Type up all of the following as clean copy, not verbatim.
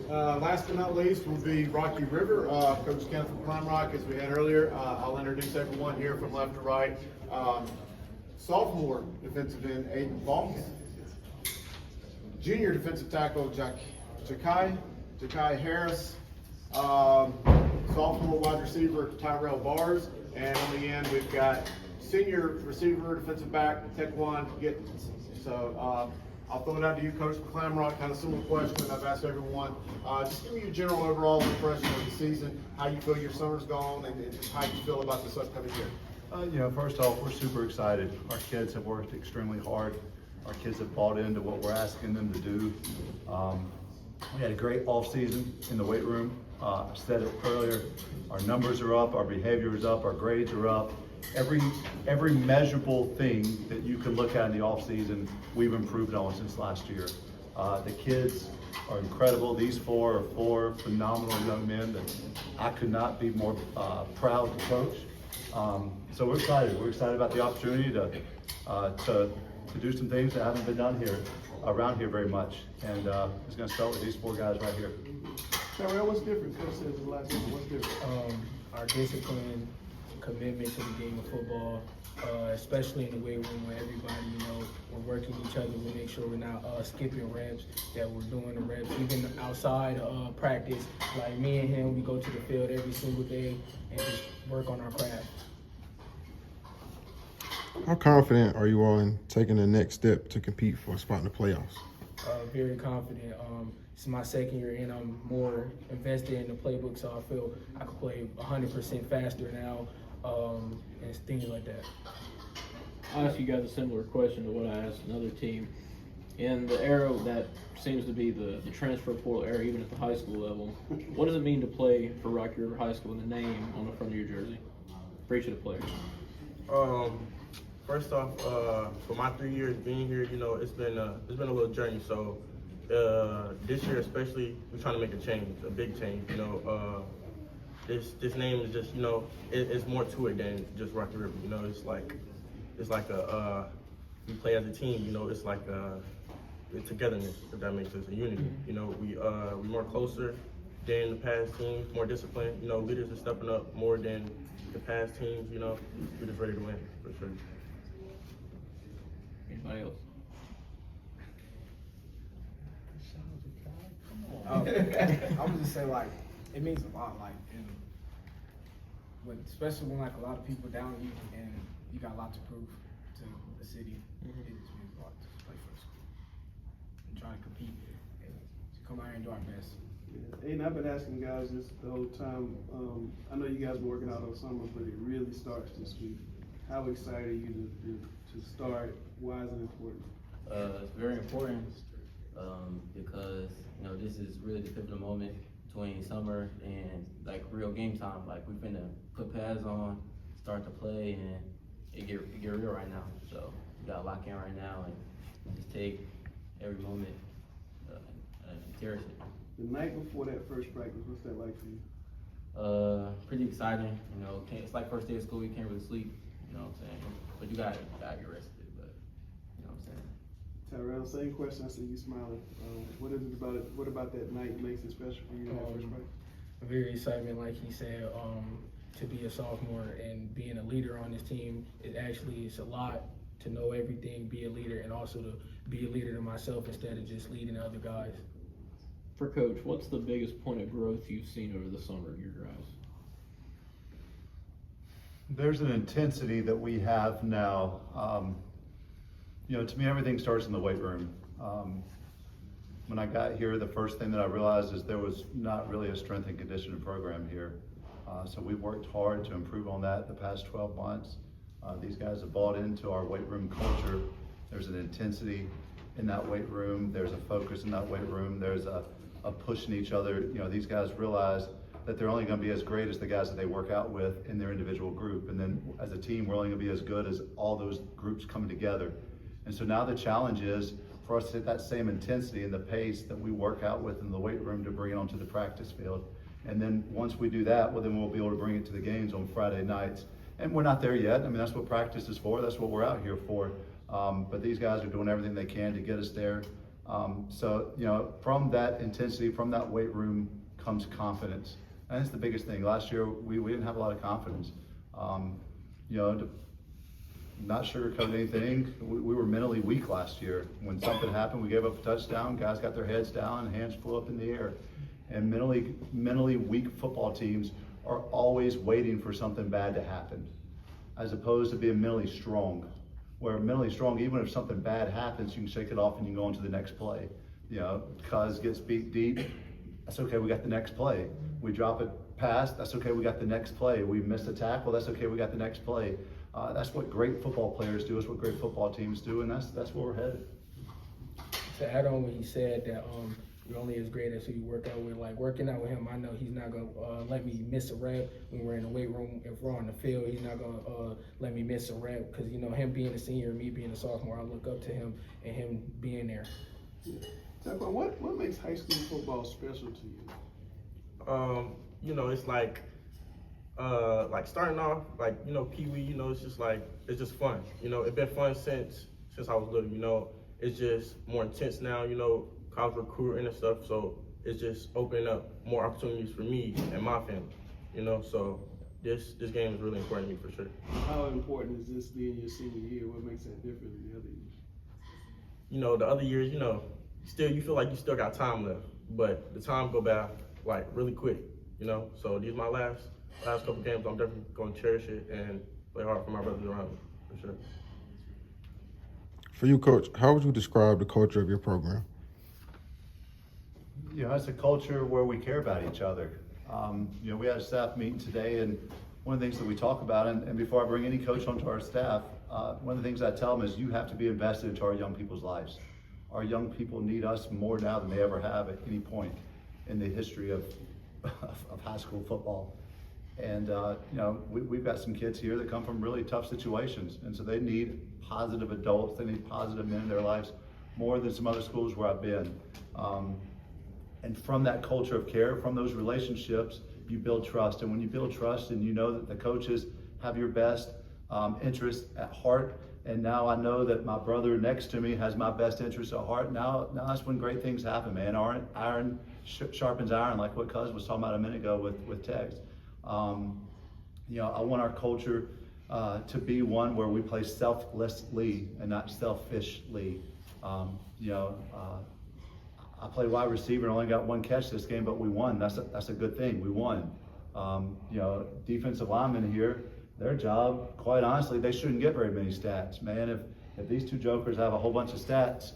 Last but not least will be Rocky River. Coach Kenneth from Climb Rock, as we had earlier. I'll introduce everyone here from left to right. Sophomore defensive end Aiden Fox. Junior defensive tackle Jakai Harris. Sophomore wide receiver Tyrell Bars. And on the end we've got senior receiver defensive back Tequan Gittins. So I'll throw it out to you, Coach McClamrock. Kind of similar question I've asked everyone. Just give me your general overall impression of the season, how you feel your summer's gone, and how you feel about this upcoming year. First off, we're super excited. Our kids have worked extremely hard. Our kids have bought into what we're asking them to do. We had a great off season in the weight room. I said it earlier, our numbers are up, our behavior is up, our grades are up. Every measurable thing that you can look at in the off season, we've improved on since last year. The kids are incredible. These four are four phenomenal young men that I could not be more proud to coach. So we're excited. We're excited about the opportunity to do some things that haven't been done here around here very much. And it's going to start with these four guys right here. Tyrell, what's different? Coach said the last season. What's different? Our discipline, commitment to the game of football, especially in the weight room where everybody, we're working each other. We make sure we're not skipping reps, that we're doing the reps. Even outside practice, like me and him, we go to the field every single day and just work on our craft. How confident are you all in taking the next step to compete for a spot in the playoffs? Very confident. It's my second year and I'm more invested in the playbook, so I feel I can play 100% faster now and things like that. I'll ask you guys a similar question to what I asked another team. In the era that seems to be the transfer portal era, even at the high school level, what does it mean to play for Rocky River High School and the name on the front of your jersey for each of the players? First off, for my 3 years being here, it's been a little journey. So this year especially, we're trying to make a change, a big change. This name is just, it's more to it than just Rocky River. It's like we play as a team. It's like a togetherness, if that makes sense, a unity. We're more closer than the past teams, more disciplined. Leaders are stepping up more than the past teams. We're just ready to win for sure. Anybody else? I would just say, it means a lot, especially when a lot of people down you and you got a lot to prove to the city. It just means a lot to play for the school and try to compete and come out here and do our best. Yeah. And I've been asking guys this the whole time. I know you guys been working out all summer, but it really starts this week. How excited are you to start? Why is it important? It's very important because this is really the pivotal moment between summer and real game time. We finna put pads on, start to play, and it get real right now. So we gotta lock in right now and just take every moment and cherish it. The night before that first practice, what's that like for you? Pretty exciting. It's like first day of school. You can't really sleep. You know what I'm saying? But you gotta get rested. But you know what I'm saying? Tyrell, same question. I see you smiling. What is it about it? What about that night makes it special for you? That first practice? Very excitement, like he said, to be a sophomore and being a leader on this team. It's a lot to know everything, be a leader, and also to be a leader to myself instead of just leading other guys. For Coach, what's the biggest point of growth you've seen over the summer in your guys? There's an intensity that we have now. To me, everything starts in the weight room. When I got here, the first thing that I realized is there was not really a strength and conditioning program here. So we've worked hard to improve on that the past 12 months. These guys have bought into our weight room culture. There's an intensity in that weight room. There's a focus in that weight room. There's a pushing each other. These guys realize that they're only going to be as great as the guys that they work out with in their individual group. And then as a team, we're only going to be as good as all those groups coming together. And so now the challenge is for us to hit that same intensity and the pace that we work out with in the weight room to bring it onto the practice field. And then once we do that, well, then we'll be able to bring it to the games on Friday nights. And we're not there yet. That's what practice is for. That's what we're out here for. But these guys are doing everything they can to get us there. So, you know, from that intensity, from that weight room comes confidence. And that's the biggest thing. Last year, we didn't have a lot of confidence. You know, to not sugarcoat anything, we were mentally weak last year. When something happened, we gave up a touchdown, guys got their heads down, hands flew up in the air. And mentally weak football teams are always waiting for something bad to happen, as opposed to being mentally strong. Where mentally strong, even if something bad happens, you can shake it off and you can go on to the next play. You know, cuz gets beat deep, that's okay, we got the next play. We drop it past, that's okay, we got the next play. We missed a tackle, that's okay, we got the next play. That's what great football players do, that's what great football teams do, and that's where we're headed. To add on what he said, that you're only as great as who you work out with. Like, working out with him, I know he's not gonna let me miss a rep when we're in the weight room. If we're on the field, he's not gonna let me miss a rep, because, you know, him being a senior, me being a sophomore, I look up to him and him being there. Taquan, what makes high school football special to you? You know, it's like starting off, like, you know, Pee Wee, you know, it's just fun. You know, it's been fun since I was little, you know. It's just more intense now, you know, college recruiting and stuff, so it's just opening up more opportunities for me and my family, you know, so this game is really important to me for sure. How important is this being your senior year? What makes that different than the other years? You know, the other years, you know, you feel like you still got time left, but the time go by like really quick, you know, so these are my last couple games. I'm definitely going to cherish it and play hard for my brothers around me, for sure. For you, Coach, how would you describe the culture of your program? You know, it's a culture where we care about each other. You know, we had a staff meeting today, and one of the things that we talk about, and before I bring any coach onto our staff, one of the things I tell them is you have to be invested into our young people's lives. Our young people need us more now than they ever have at any point in the history of high school football. And you know, we've got some kids here that come from really tough situations, and so they need positive adults, they need positive men in their lives more than some other schools where I've been. And from that culture of care, from those relationships, you build trust. And when you build trust and you know that the coaches have your best interest at heart, and now I know that my brother next to me has my best interest at heart, now that's when great things happen, man. Iron sharpens iron, like what Cuz was talking about a minute ago with Tex. You know, I want our culture to be one where we play selflessly and not selfishly. You know, I played wide receiver and only got one catch this game, but we won. That's a good thing. We won. You know, defensive linemen here, their job, quite honestly, they shouldn't get very many stats, man. If these two jokers have a whole bunch of stats,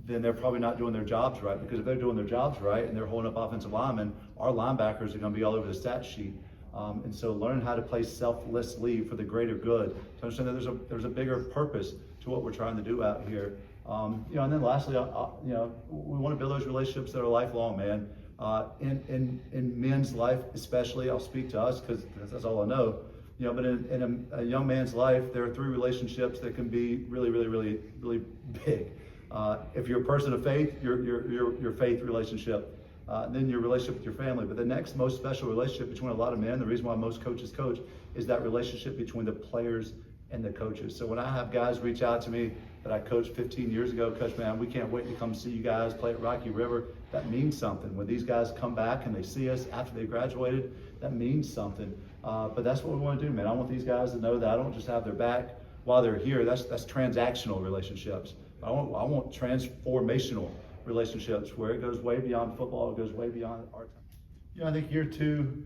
then they're probably not doing their jobs right. Because if they're doing their jobs right and they're holding up offensive linemen, our linebackers are going to be all over the stat sheet. And so learn how to play selflessly for the greater good, to understand that there's a bigger purpose to what we're trying to do out here. You know, and then lastly, you know, we want to build those relationships that are lifelong, man. In men's life, especially, I'll speak to us because that's all I know. You know, but in a young man's life, there are 3 relationships that can be really, really, really, really big. If you're a person of faith, your faith relationship. Then your relationship with your family. But the next most special relationship between a lot of men, the reason why most coaches coach, is that relationship between the players and the coaches. So when I have guys reach out to me that I coached 15 years ago, Coach, man, we can't wait to come see you guys play at Rocky River, that means something. When these guys come back and they see us after they graduated, that means something. But that's what we want to do, man. I want these guys to know that I don't just have their back while they're here. That's transactional relationships. I want transformational relationships where it goes way beyond football, it goes way beyond our time. You know, I think year 2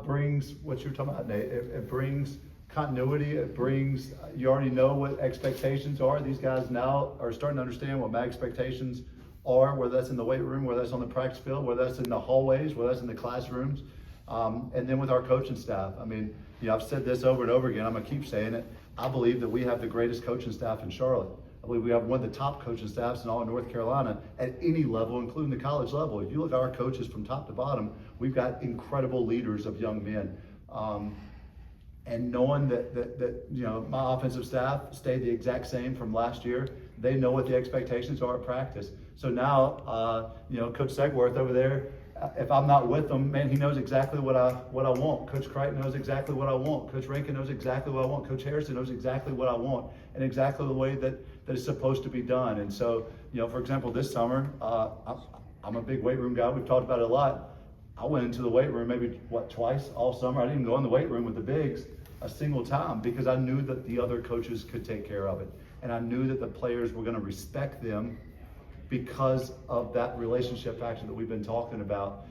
brings what you're talking about, Nate. It brings continuity. It brings, you already know what expectations are. These guys now are starting to understand what my expectations are, whether that's in the weight room, whether that's on the practice field, whether that's in the hallways, whether that's in the classrooms. And then with our coaching staff, I mean, you know, I've said this over and over again, I'm gonna keep saying it. I believe that we have the greatest coaching staff in Charlotte. I believe we have one of the top coaching staffs in all of North Carolina at any level, including the college level. If you look at our coaches from top to bottom, we've got incredible leaders of young men. And knowing that you know, my offensive staff stayed the exact same from last year, they know what the expectations are at practice. So now, you know, Coach Segworth over there if I'm not with him, man, he knows exactly what I want. Coach Crichton knows exactly what I want. Coach Rankin knows exactly what I want. Coach Harrison knows exactly what I want and exactly the way that it's supposed to be done. And so, for example, this summer, I'm a big weight room guy. We've talked about it a lot. I went into the weight room maybe, twice all summer. I didn't even go in the weight room with the bigs a single time because I knew that the other coaches could take care of it. And I knew that the players were going to respect them because of that relationship factor that we've been talking about.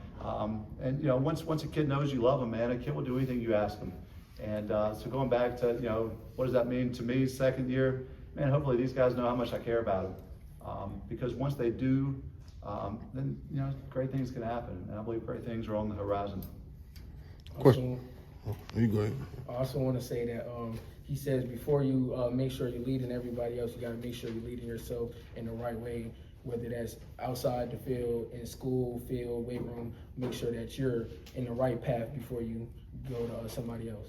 And once a kid knows you love them, man, a kid will do anything you ask them. And so going back to, what does that mean to me second year? Man, hopefully these guys know how much I care about them. Because once they do, then, great things can happen. And I believe great things are on the horizon. Question. You go ahead. I also want to say that he says before you make sure you're leading everybody else, you got to make sure you're leading yourself in the right way, whether that's outside the field, in school, field, weight room. Make sure that you're in the right path before you go to somebody else.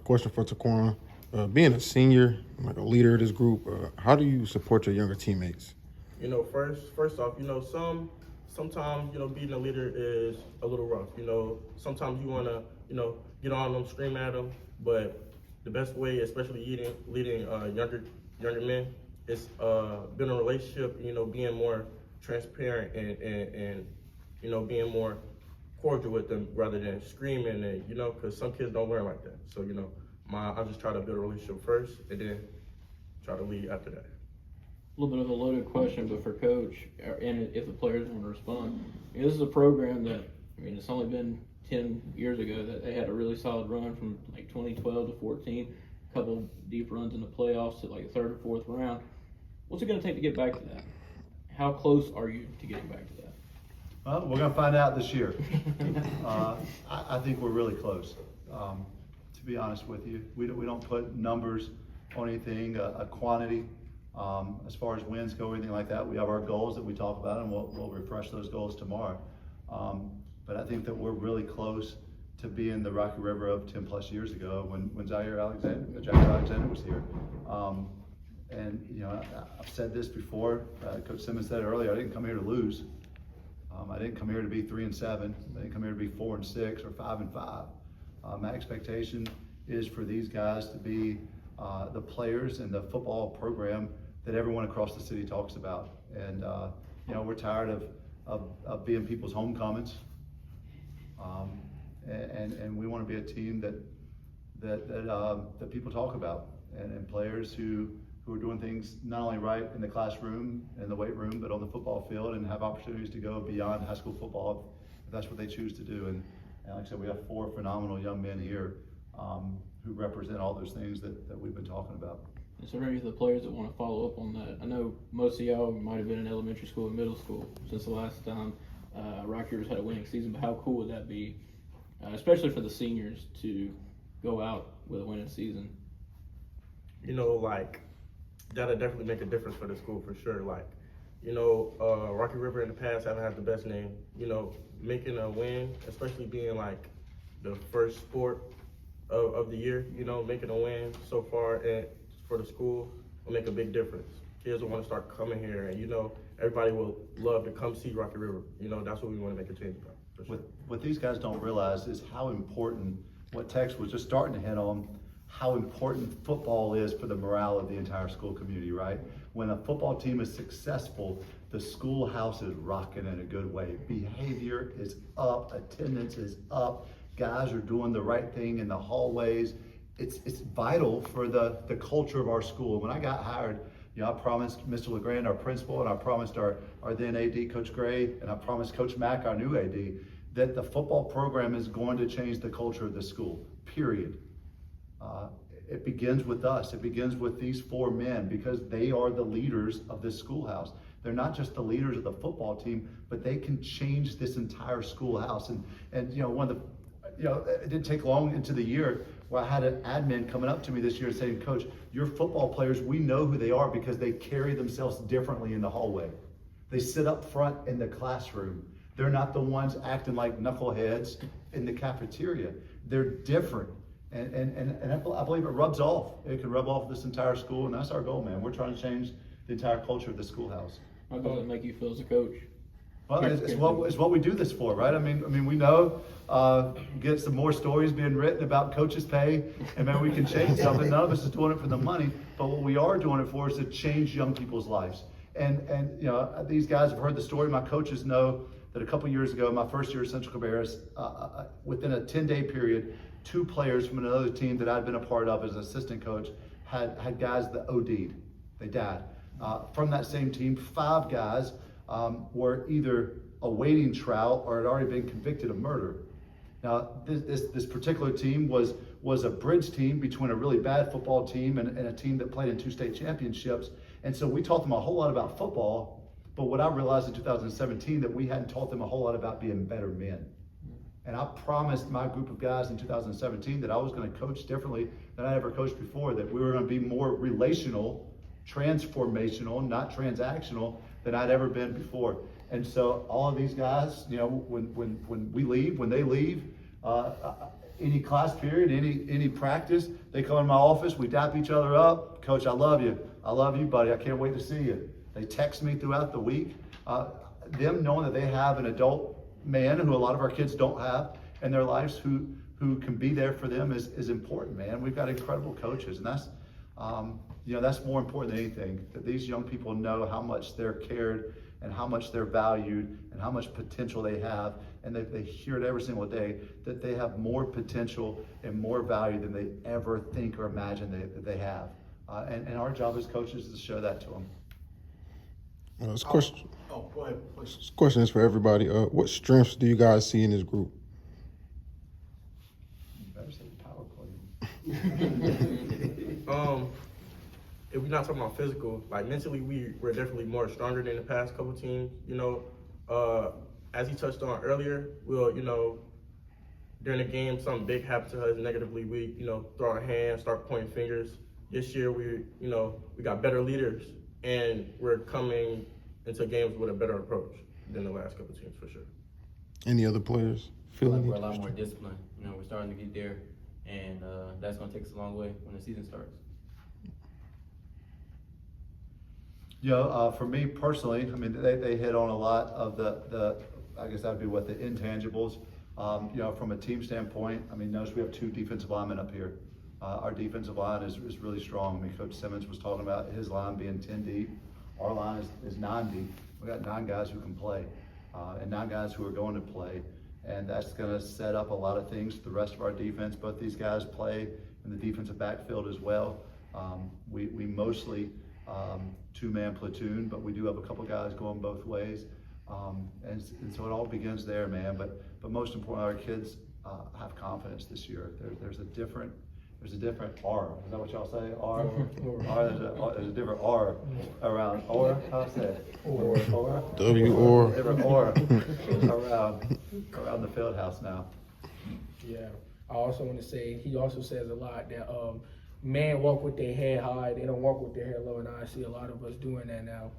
Question for Taquan. Being a senior, like a leader of this group, how do you support your younger teammates? First off, sometimes, being a leader is a little rough. Sometimes you want to, get on them, scream at them, but the best way, especially leading younger men, is building a relationship, being more transparent and being more cordial with them rather than screaming and, because some kids don't learn like that. So, I just try to build a relationship first and then try to lead after that. A little bit of a loaded question, but for Coach, and if the players want to respond, this is a program that, it's only been 10 years ago that they had a really solid run from like 2012 to 14, a couple deep runs in the playoffs to like the third or fourth round. What's it going to take to get back to that? How close are you to getting back to that? Well, we're going to find out this year. I think we're really close, to be honest with you. We don't put numbers on anything, a quantity. As far as wins go, or anything like that, we have our goals that we talk about, and we'll refresh those goals tomorrow. But I think that we're really close to being the Rocky River of 10 plus years ago when Jair Alexander was here. And I've said this before. Coach Simmons said it earlier. I didn't come here to lose. I didn't come here to be 3-7. I didn't come here to be 4-6 or 5-5. My expectation is for these guys to be the players in the football program that everyone across the city talks about. And we're tired of being people's homecomings. And we want to be a team that people talk about, and players who are doing things not only right in the classroom and the weight room, but on the football field, and have opportunities to go beyond high school football if that's what they choose to do. And like I said, we have 4 phenomenal young men here who represent all those things that we've been talking about. Is there any of the players that want to follow up on that? I know most of y'all might have been in elementary school and middle school since the last time Rocky Rivers had a winning season, but how cool would that be, especially for the seniors, to go out with a winning season? That'll definitely make a difference for the school for sure. Rocky River in the past haven't had the best name. Making a win, especially being like the first sport of the year, making a win so far for the school will make a big difference. Kids will want to start coming here, and everybody will love to come see Rocky River. That's what we want to make a change about. For sure. What these guys don't realize is how important, what Tex was just starting to hit on, how important football is for the morale of the entire school community, right? When a football team is successful, the schoolhouse is rocking in a good way. Behavior is up, attendance is up, guys are doing the right thing in the hallways. It's vital for the culture of our school. When I got hired, I promised Mr. LeGrand, our principal, and I promised our then AD, Coach Gray, and I promised Coach Mack, our new AD, that the football program is going to change the culture of the school, period. It begins with us. It begins with these 4 men because they are the leaders of this schoolhouse. They're not just the leaders of the football team, but they can change this entire schoolhouse. And it didn't take long into the year where I had an admin coming up to me this year saying, Coach, your football players, we know who they are because they carry themselves differently in the hallway. They sit up front in the classroom. They're not the ones acting like knuckleheads in the cafeteria. They're different. And I believe it rubs off. It can rub off this entire school, and that's our goal, man. We're trying to change the entire culture of the schoolhouse. How does it make you feel as a coach? Well, it's what we do this for, right? I mean, we know, get some more stories being written about coaches' pay, and maybe we can change something. None of us is doing it for the money, but what we are doing it for is to change young people's lives. And you know, these guys have heard the story. My coaches know that a couple years ago, my first year at Central Cabarrus, within a 10-day period, 2 players from another team that I'd been a part of as an assistant coach had guys that OD'd. They died. From that same team, 5 guys were either awaiting trial or had already been convicted of murder. Now, this particular team was a bridge team between a really bad football team and a team that played in 2 state championships. And so we taught them a whole lot about football, but what I realized in 2017 that we hadn't taught them a whole lot about being better men. And I promised my group of guys in 2017 that I was going to coach differently than I ever coached before, that we were going to be more relational, transformational, not transactional than I'd ever been before. And so all of these guys, you know, when they leave, any class period, any practice, they come in my office, we dap each other up. Coach, I love you. I love you, buddy. I can't wait to see you. They text me throughout the week. Them knowing that they have an adult man who a lot of our kids don't have in their lives who can be there for them is important, man. We've got incredible coaches, and that's you know, that's more important than anything, that these young people know how much they're cared and how much they're valued and how much potential they have, and that they hear it every single day, that they have more potential and more value than they ever think or imagine that they have. And our job as coaches is to show that to them. This question, Go ahead, please. this question is for everybody. What strengths do you guys see in this group? You better say power play. If we're not talking about physical, like mentally, we're definitely more stronger than the past couple teams. You know, as he touched on earlier, we'll, you know, during the game, something big happens to us negatively, we, you know, throw our hands, start pointing fingers. This year, we got better leaders, and we're coming into games with a better approach than the last couple teams for sure. Any other players Like feeling we're a lot more disciplined. You know, we're starting to get there, and that's going to take us a long way when the season starts. You know, for me personally, I mean, they hit on a lot of the I guess that would be what the intangibles. You know, from a team standpoint, I mean, notice we have 2 defensive linemen up here. Our defensive line is really strong. I mean, Coach Simmons was talking about his line being 10 deep. Our line is 9 deep. We got 9 guys who can play, and 9 guys who are going to play. And that's going to set up a lot of things for the rest of our defense. Both these guys play in the defensive backfield as well. We mostly 2-man platoon, but we do have a couple guys going both ways. And so it all begins there, man. But most importantly, our kids have confidence this year. There's a different R. Is that what y'all say? R? There's a different R around. Or? How I say it? Or. W-O-R. Different R around the field house now. Yeah. I also want to say, he also says a lot that men walk with their head high, they don't walk with their head low, and I see a lot of us doing that now.